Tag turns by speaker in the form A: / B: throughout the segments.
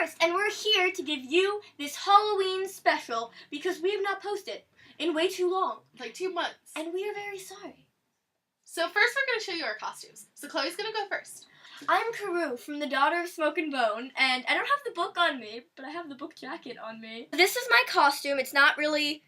A: 1st, and we're here to give you this Halloween special because we have not posted in way too long.
B: Like 2 months.
A: And we are very sorry.
B: So first we're going to show you our costumes. So Chloe's going to go first.
A: I'm Carew from The Daughter of Smoke and Bone, and I don't have the book on me, but I have the book jacket on me. This is my costume. It's not really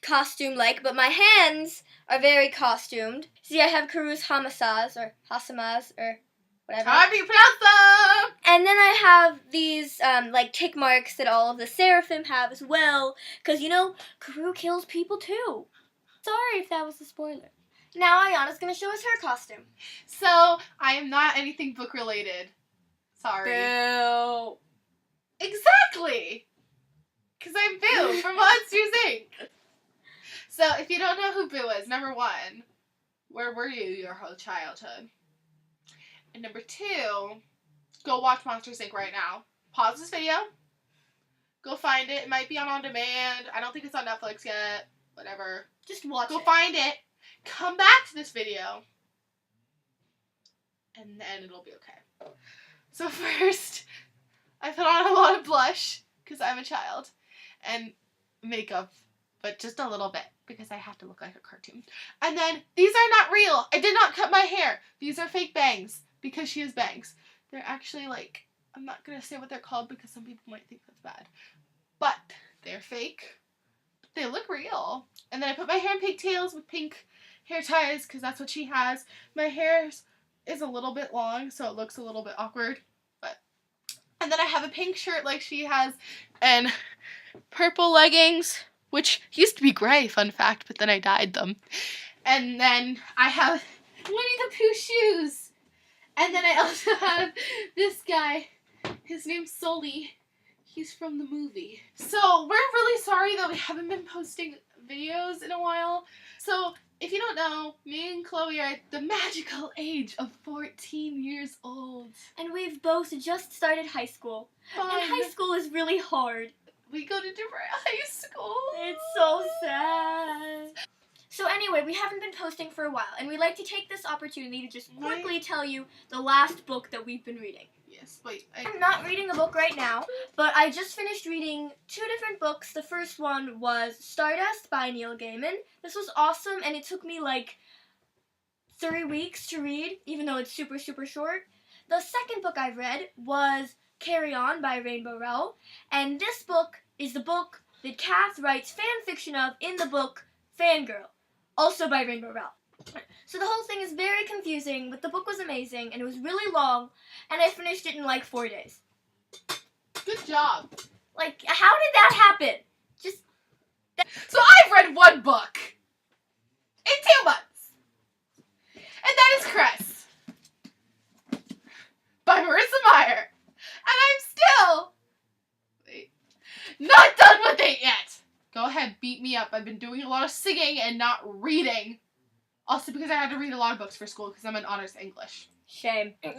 A: costume-like, but my hands are very costumed. See, I have Carew's hamasas, or hasamas, or whatever.
B: However you pronounce them!
A: And then I have these, like, tick marks that all of the Seraphim have as well, because, you know, Carew kills people too. Sorry if that was a spoiler. Now Ayana's gonna show us her costume.
B: So, I am not anything book-related. Sorry.
A: Boo.
B: Exactly! Because I'm Boo from Monsters, Inc. So, if you don't know who Boo is, number 1, where were you your whole childhood? And number 2, go watch Monsters, Inc. right now. Pause this video. Go find it. It might be on demand. I don't think it's on Netflix yet. Whatever.
A: Just watch it.
B: Go find it. Come back to this video. And then it'll be okay. So first, I put on a lot of blush, because I'm a child. And makeup, but just a little bit, because I have to look like a cartoon. And then, these are not real. I did not cut my hair. These are fake bangs, because she has bangs. They're actually like, I'm not going to say what they're called, because some people might think that's bad. But, they're fake. They look real. And then I put my hair in pigtails with pink hair ties, because that's what she has. My hair is a little bit long, so it looks a little bit awkward. And then I have a pink shirt like she has, and purple leggings, which used to be gray, fun fact, but then I dyed them. And then I have Winnie the Pooh shoes. And then I also have this guy. His name's Sully. He's from the movie. So we're really sorry that we haven't been posting videos in a while. So if you don't know, me and Chloe are at the magical age of 14 years old.
A: And we've both just started high school.
B: Fun.
A: And high school is really hard.
B: We go to different high schools.
A: It's so sad. So anyway, we haven't been posting for a while, and we'd like to take this opportunity to just quickly tell you the last book that we've been reading.
B: Yes, wait.
A: I'm not reading a book right now, but I just finished reading 2 different books. The first one was Stardust by Neil Gaiman. This was awesome, and it took me like 3 weeks to read, even though it's super, super short. The second book I read was Carry On by Rainbow Rowell, and this book is the book that Kath writes fan fiction of in the book Fangirl, also by Rainbow Rowell. So the whole thing is very confusing, but the book was amazing, and it was really long, and I finished it in like 4 days.
B: Good job.
A: Like, how did that happen?
B: So I've read 1 book in 2 months. And that is Cress by Marissa Meyer. And I'm still not done with it yet. Go ahead, beat me up. I've been doing a lot of singing and not reading. Also because I had to read a lot of books for school because I'm in honors English.
A: Shame.
B: So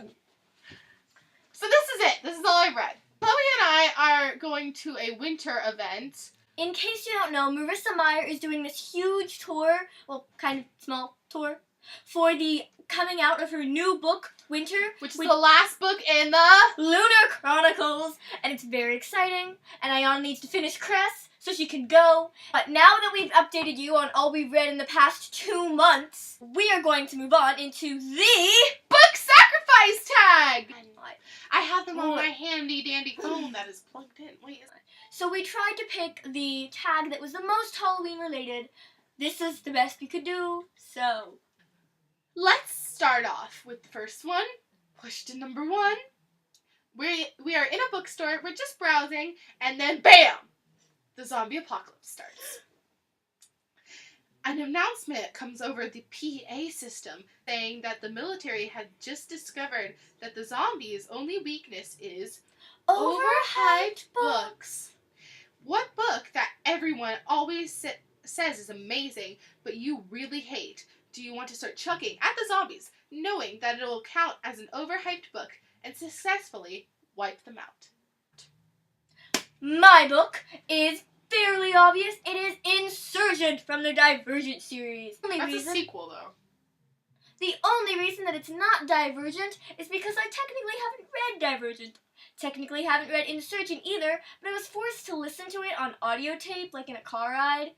B: this is it. This is all I've read. Chloe and I are going to a winter event.
A: In case you don't know, Marissa Meyer is doing this huge tour, well, kind of small tour, for the coming out of her new book, Winter.
B: Which is the last book in the
A: Lunar Chronicles. And it's very exciting. And Ayana needs to finish Cress so she can go. But now that we've updated you on all we've read in the past 2 months, we are going to move on into the
B: book Sacrafice tag. I have them on my handy dandy phone that is plugged in. Wait.
A: So we tried to pick the tag that was the most Halloween related. This is the best we could do, so
B: let's start off with the first one. Question number 1. We are in a bookstore, we're just browsing, and then BAM! The zombie apocalypse starts. An announcement comes over the PA system saying that the military had just discovered that the zombies' only weakness is overhyped books. What book that everyone always says is amazing, but you really hate, do you want to start chucking at the zombies, knowing that it will count as an overhyped book and successfully wipe them out?
A: My book is fairly obvious. It is Insurgent from the Divergent series.
B: That's a sequel, though.
A: The only reason that it's not Divergent is because I technically haven't read Divergent. technically haven't read Insurgent either, but I was forced to listen to it on audio tape, like in a car ride,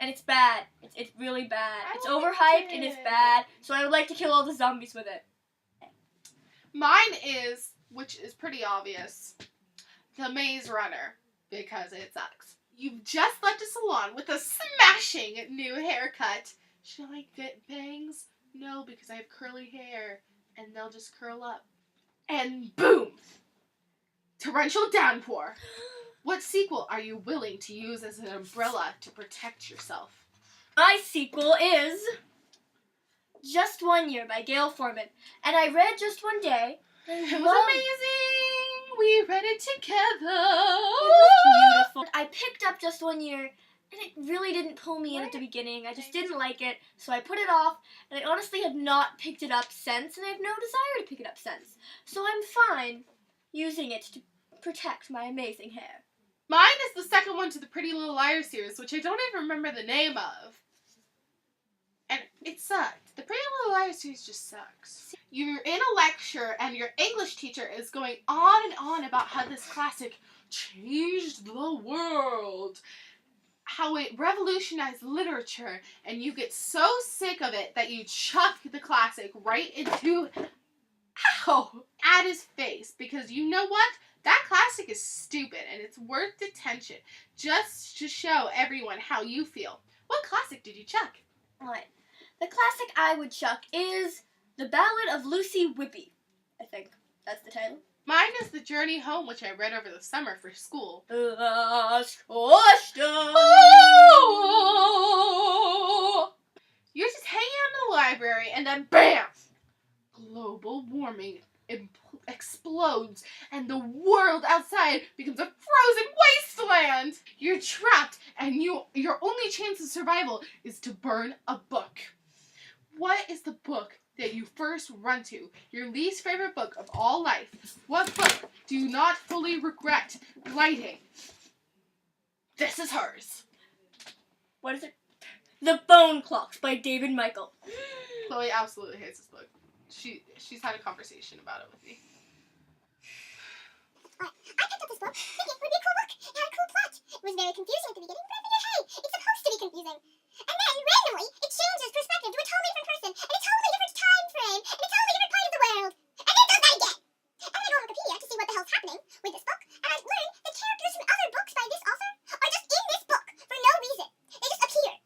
A: and it's bad. It's really bad. It's overhyped and it's bad, so I would like to kill all the zombies with it.
B: Mine is, which is pretty obvious, The Maze Runner, because it sucks. You've just left a salon with a smashing new haircut. Should I get bangs? No, because I have curly hair, and they'll just curl up. And boom! Torrential downpour. What sequel are you willing to use as an umbrella to protect yourself?
A: My sequel is Just 1 Year by Gail Forman, and I read Just One Day.
B: It was amazing! We read it together!
A: It was beautiful. I picked up Just 1 Year, and it really didn't pull me in at the beginning. I just didn't like it, so I put it off, and I honestly have not picked it up since, and I have no desire to pick it up since. So I'm fine using it to protect my amazing hair.
B: Mine is the second one to the Pretty Little Liars series, which I don't even remember the name of. And it sucked. The Pretty Little Liars series just sucks. You're in a lecture and your English teacher is going on and on about how this classic changed the world. How it revolutionized literature, and you get so sick of it that you chuck the classic right into at his face, because you know what? That classic is stupid and it's worth the tension just to show everyone how you feel. What classic did you chuck?
A: Alright. The classic I would chuck is The Ballad of Lucy Whippy. I think that's the title.
B: Mine is The Journey Home, which I read over the summer for school.
A: Last question.
B: Oh! You're just hanging out in the library and then BAM! Global warming explodes and the world outside becomes a frozen wasteland. You're trapped and your only chance of survival is to burn a book. What is the book that you first run to? Your least favorite book of all life. What book do you not fully regret writing? This is hers.
A: What is it? The Bone Clocks by David Michael.
B: Chloe absolutely hates this book. She's had a conversation about it with me.
C: I picked up this book thinking it would be a cool book. It had a cool plot. It was very confusing at the beginning, but I figured, hey, it's supposed to be confusing. And then, randomly, it changes perspective to a totally different person, in a totally different time frame, in a totally different part of the world. And then it does that again. And then I go on Wikipedia to see what the hell's happening with this book, and I learn that characters from other books by this author are just in this book for no reason. They just appear.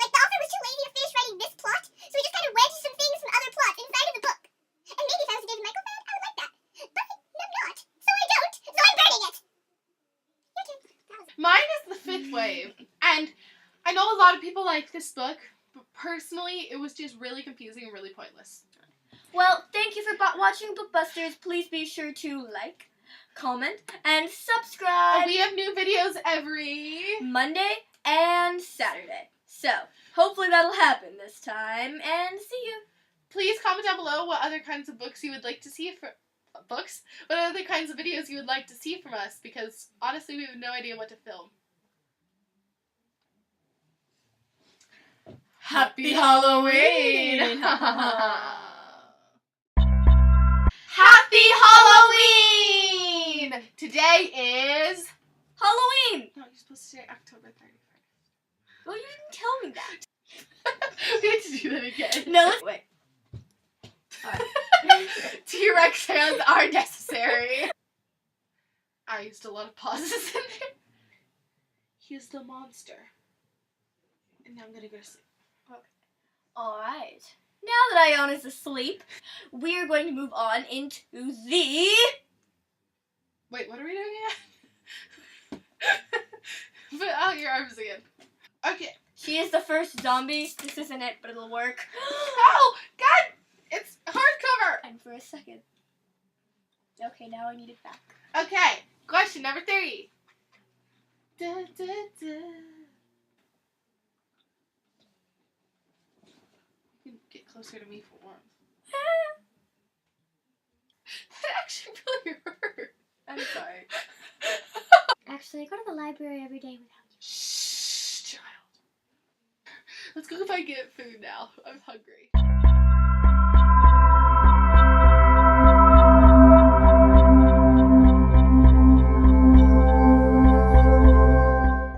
C: Like, the author was too lazy to finish writing this plot, so he just kind of wedged some things from other plots inside of the book. And maybe if I was a David Michael fan, I would like that. But I'm not, so I don't, so I'm burning it. Your turn.
B: Mine is The Fifth Wave, and I know a lot of people like this book, but personally, it was just really confusing and really pointless.
A: Well, thank you for watching Bookbusters. Please be sure to like, comment, and subscribe.
B: And we have new videos every
A: Monday and Saturday. So, hopefully that'll happen this time, and see you.
B: Please comment down below what other kinds of books you would like to see what other kinds of videos you would like to see from us, because honestly we have no idea what to film. Happy Halloween! Happy Halloween! Today is
A: Halloween!
B: No, you're supposed to say October 31st.
A: Well, you didn't tell me that.
B: We have to do that again.
A: No, wait.
B: T-Rex hands are necessary. I used a lot of pauses in there. He's the monster. And now I'm gonna go to sleep.
A: Okay. Alright. Now that Ione is asleep, we're going to move on into the...
B: Wait, what are we doing again? Put out your arms again. Okay.
A: She is the first zombie. This isn't it, but it'll work.
B: Oh, God! It's hardcover!
A: And for a second. Okay, now I need it back.
B: Okay, question number 3. Da, da, da. You can get closer to me for warmth. That actually really hurt.
A: I'm sorry. Actually, I go to the library every day without you.
B: Shh, child. Let's go if I get food now. I'm hungry.